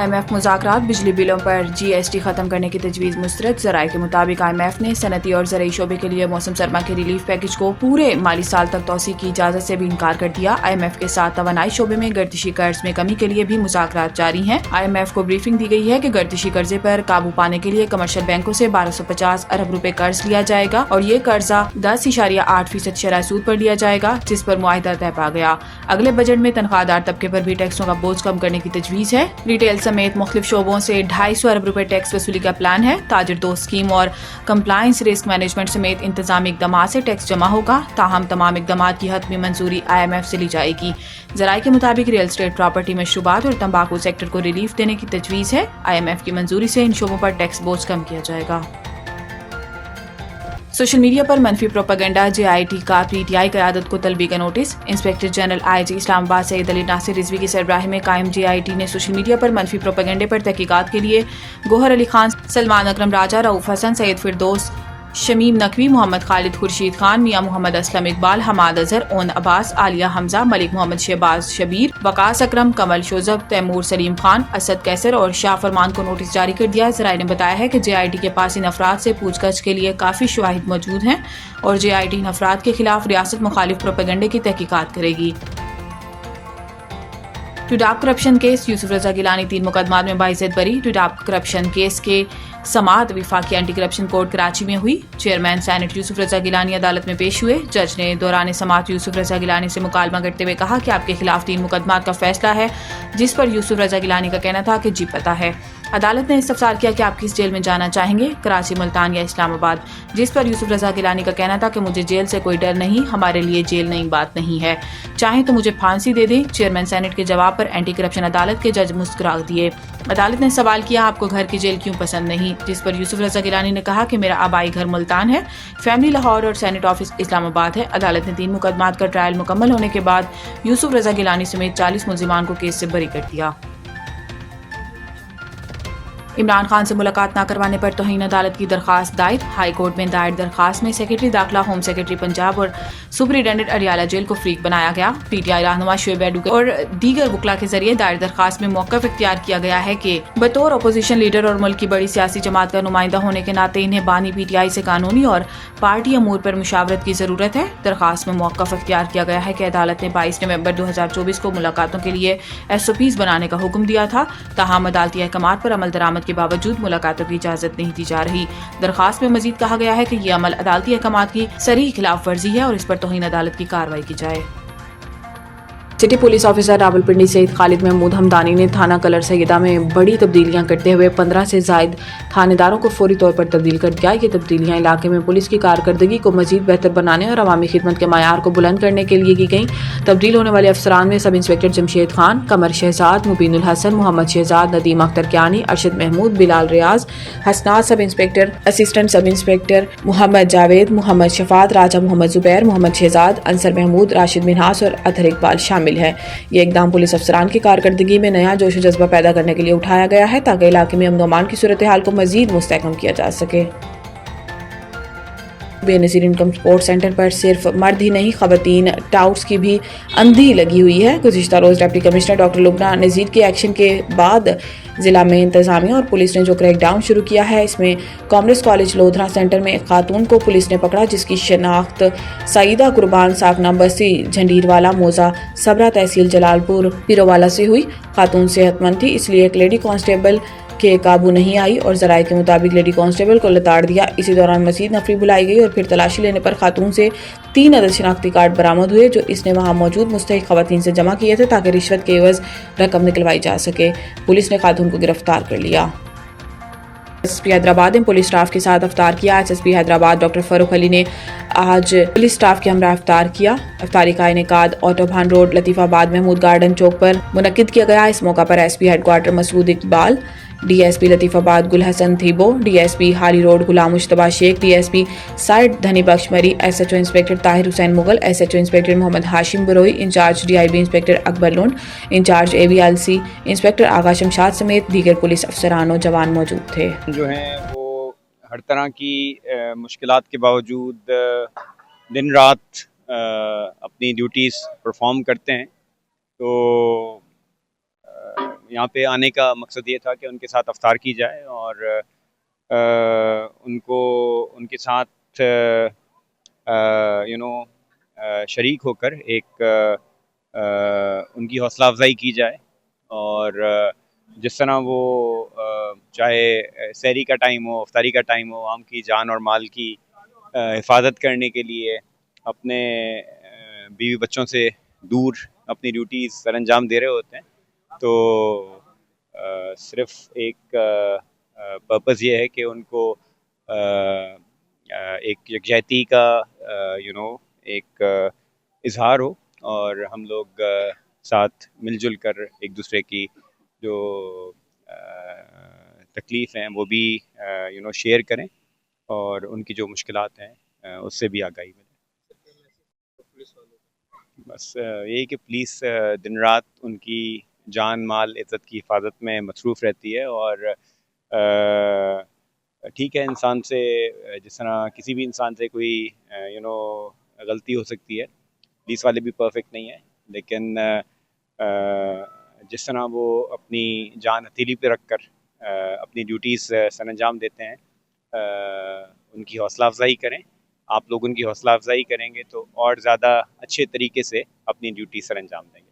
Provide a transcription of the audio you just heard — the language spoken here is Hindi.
IMF मुज़ाकरात, बिजली बिलों पर GST खत्म करने की तजवीज़ मुस्तरद। ज़राए के मुताबिक IMF ने सनती और ज़रई शोबे के लिए मौसम सरमा के रिलीफ पैकेज को पूरे माली साल तक तोसी की इजाज़त से भी इनकार कर दिया। IMF के साथ तवानाई शोबे में गर्दिशी कर्ज में कमी के लिए भी मुज़ाकरात जारी हैं। IMF को ब्रीफिंग दी गई है कि गर्दिशी कर्जे पर काबू पाने के लिए कमर्शियल बैंकों से 1250 अरब रुपए कर्ज लिया जाएगा और ये कर्जा 10.8% शरह सूद पर लिया जाएगा, जिस पर मुआहिदा तय पा गया। अगले बजट में तनख्वाहदार तबके पर भी टैक्सों का बोझ कम करने की तजवीज़ है। रिटेल समेत मुख्तलिफ शोबों से 250 अरब रुपए टैक्स वसूली का प्लान है। ताजिर दोस्त स्कीम और कंप्लायंस रिस्क मैनेजमेंट समेत इंतजामी इकदाम से टैक्स जमा होगा। ताहम तमाम इकदाम की हतमी मंजूरी IMF से ली जाएगी। ज़राए के मुताबिक रियल स्टेट, प्रॉपर्टी, मशरूबात और तंबाकू सेक्टर को रिलीफ देने की तजवीज़ है। IMF की मंजूरी से इन शोबों पर टैक्स बोझ कम किया जाएगा। सोशल मीडिया पर मनफी प्रोपेगेंडा, JIT का PTI क़यादत को तलबी का नोटिस। Inspector general IG Islamabad Syed Ali Nasir Rizvi की सरबराही में कायम JIT ने सोशल मीडिया पर मनफी प्रोपेगेंडे पर तहकीकात के लिए गोहर अली खान, सलमान अकरम राजा, रऊफ हसन, सैयद फिरदौस, शमीम नकवी, मोहम्मद खालिद खुर्शीद खान, मियां मोहम्मद असलम इकबाल, हमाद अजहर, ओन अब्बास, आलिया हमजा, मलिक मोहम्मद शहबाज शबीर, वकास अकरम, कमल शोजब, तैमूर सलीम खान, असद कैसर और शाह फरमान को नोटिस जारी कर दिया। ज़राए ने बताया है कि JIT के पास इन अफराद से पूछताछ के लिए काफ़ी शवाहिद मौजूद हैं और JIT इन अफराद के खिलाफ रियासत मुखालिफ प्रोपेगेंडे की तहकीकात करेगी। टुडाप करप्शन केस, यूसुफ रजा गिलानी 3 मुकदमात में बाइज्जत बरी। टुडाप करप्शन केस के समाअत विफाकी एंटी करप्शन कोर्ट कराची में हुई। चेयरमैन सेनेट यूसुफ रजा गिलानी अदालत में पेश हुए। जज ने दौरान समाअत यूसुफ रजा गिलानी से मुकालमा करते हुए कहा कि आपके खिलाफ 3 मुकदमात का फैसला है, जिस पर यूसुफ रजा गिलानी का कहना था कि जी पता है। अदालत ने इस्तफसार किया कि आप किस जेल में जाना चाहेंगे, कराची, मुल्तान या इस्लामाबाद, जिस पर यूसुफ रजा गिलानी का कहना था कि मुझे जेल से कोई डर नहीं, हमारे लिए जेल नई बात नहीं है, चाहे तो मुझे फांसी दे दें। चेयरमैन सेनेट के जवाब पर एंटी करप्शन अदालत के जज मुस्कुरा दिए। अदालत ने सवाल किया, आपको घर की जेल क्यों पसंद नहीं, जिस पर यूसुफ रजा गिलानी ने कहा कि मेरा आबाई घर मुल्तान है, फैमिली लाहौर और सेनेट ऑफिस इस्लामाबाद है। अदालत ने 3 मुकदमात का ट्रायल मुकम्मल होने के बाद यूसुफ रजा गिलानी समेत 40 मुल्जिमान को केस से बरी कर दिया। इमरान खान से मुलाकात न करवाने पर तौहीन अदालत की दरखास्त दायर। हाई कोर्ट में दायर दरखास्त में सेक्रेटरी दाखिला, होम सेक्रेटरी पंजाब और सुपरिटेंडेंट अडियाला जेल को फ्रीक बनाया गया। PTI रहनुमा शुएब एडवोकेट और दीगर वकला के जरिए दायर दरखास्त में मौक़िफ़ इख्तियार किया गया है कि बतौर अपोजिशन लीडर और मुल्क की बड़ी सियासी जमात का नुमाइंदा होने के नाते इन्हें बानी PTI से कानूनी और पार्टी अमूर पर मुशावरत की ज़रूरत है। दरखास्त में मौक़िफ़ इख्तियार किया गया है कि अदालत ने 22 नवंबर 2024 को मुलाकातों के लिए SOPs बनाने का हुक्म दिया था, ताहम अदालती अहकामात पर अमल दरामद के बावजूद मुलाकातों की इजाजत नहीं दी जा रही। दरखास्त में मजीद कहा गया है कि यह अमल अदालती अहकामात की सरीह खिलाफ वर्जी है और इस पर तौहीन अदालत की कार्रवाई की जाए। City police officer Rawalpindi Saeed Khalid Mahmood Hamdani ने थाना कलर सैयदा में बड़ी तब्दीलियां करते हुए 15 से जायद थानेदारों को फौरी तौर पर तब्दील कर दिया। ये तब्दीलियां इलाके में पुलिस की कारकर्दगी को मजीद बेहतर बनाने और अवामी खिदमत के मायार को बुलंद करने के लिए की गई। तब्दील होने वाले अफसरान में sub inspector Jamshed Khan, Qamar Shahzad, Mubinul Hasan, Mohammad Shahzad, Nadeem Akhtar Kayani, Arshad Mahmood, Bilal Riaz, Hasnat sub inspector, assistant sub inspector Mohammad Javed, Mohammad Shafaat, Raja Mohammad Zubair, Mohammad Shahzad, Ansar Mahmood, Rashid Minhas और अतहर इकबाल शामिल है। ये इकदाम पुलिस अफसरान की कारकर्दगी में नया जोश और जज्बा पैदा करने के लिए उठाया गया है, ताकि इलाके में अमन व अमान की सूरत हाल को मजीद मुस्तहकम किया जा सके। बेनज़ीर इनकम सपोर्ट सेंटर पर सिर्फ मर्द ही नहीं, खवातीन टाउट्स की भी अंधी लगी हुई है। गुज़िश्ता रोज़ डिप्टी कमिश्नर डॉक्टर लुबना नज़ीर के एक्शन के बाद ज़िला में इंतजामिया और पुलिस ने जो क्रैकडाउन शुरू किया है, इसमें कॉमर्स कॉलेज लोधरा सेंटर में एक खातून को पुलिस ने पकड़ा, जिसकी शनाख्त सईदा कुर्बान साकना बस्ती झंडीरवाला मौजा सबरा तहसील जलालपुर पिरोवाला से हुई। खातून सेहतमंद थी, इसलिए एक लेडी कांस्टेबल के काबू नहीं आई और ज़राए के मुताबिक लेडी कांस्टेबल को लताड़ दिया। इसी दौरान मज़ीद नफरी बुलाई गई और फिर तलाशी लेने पर खातून से 3 अदद शनाख्ती कार्ड बरामद हुए, जो इसने वहां मौजूद मुस्तहिक खवातीन से जमा किए थे, ताकि रिश्वत के एवज रकम निकलवाई जा सके। पुलिस ने खातून को गिरफ्तार कर लिया। SSP हैदराबाद ने पुलिस स्टाफ के साथ अफ्तार किया। SSP हैदराबाद डॉक्टर फरूख अली ने आज पुलिस स्टाफ के हमरा अफ्तार किया। अफ्तारी का इनेकाद autobahn road, Latifabad, Mahmood garden chowk पर मुनक्किद किया गया। इस मौका पर SP headquarter Masood Iqbal, DSP Latifabad Gul Hasan Thebo, DSP Hali road Ghulam Mujtaba Shaikh, DSP site Dhani Bakhsh Mari, SHO inspector Tahir Hussain Mughal, SHO inspector Mohammad Hashim Baroi, incharge DIB inspector Akbar Lund, incharge AVLC inspector Agha Shamshad समेत दीगर पुलिस अफसरान और जवान मौजूद थे। जो हैं वो हर तरह की मुश्किलात के बावजूद दिन रात अपनी ड्यूटीज़ परफॉर्म करते हैं। तो यहाँ पे आने का मकसद ये था कि उनके साथ अफ्तार की जाए और उनको उनके साथ शरीक होकर एक उनकी हौसला अफजाई की जाए और जिस तरह वो चाहे सहरी का टाइम हो, अफ्तारी का टाइम हो, आम की जान और माल की हिफाजत करने के लिए अपने बीवी बच्चों से दूर अपनी ड्यूटीज़ सर अंजाम दे रहे होते हैं, तो सिर्फ एक पर्पज़ ये है कि उनको एक यकजहती का एक इजहार हो और हम लोग साथ मिलजुल कर एक दूसरे की जो तकलीफ़ हैं वो भी शेयर करें और उनकी जो मुश्किलात हैं उससे भी आगाही मिले। बस यही कि पुलिस दिन रात उनकी जान माल इज़्ज़त की हिफाजत में मसरूफ़ रहती है और ठीक है, इंसान से जिस तरह किसी भी इंसान से कोई गलती हो सकती है, पुलिस वाले भी परफेक्ट नहीं है, लेकिन जिस तरह वो अपनी जान हथेली पे रख कर अपनी ड्यूटीज़ सर अंजाम देते हैं, उनकी हौसला अफजाई करें। आप लोग उनकी हौसला अफजाई करेंगे तो और ज़्यादा अच्छे तरीके से अपनी ड्यूटी सर अंजाम देंगे।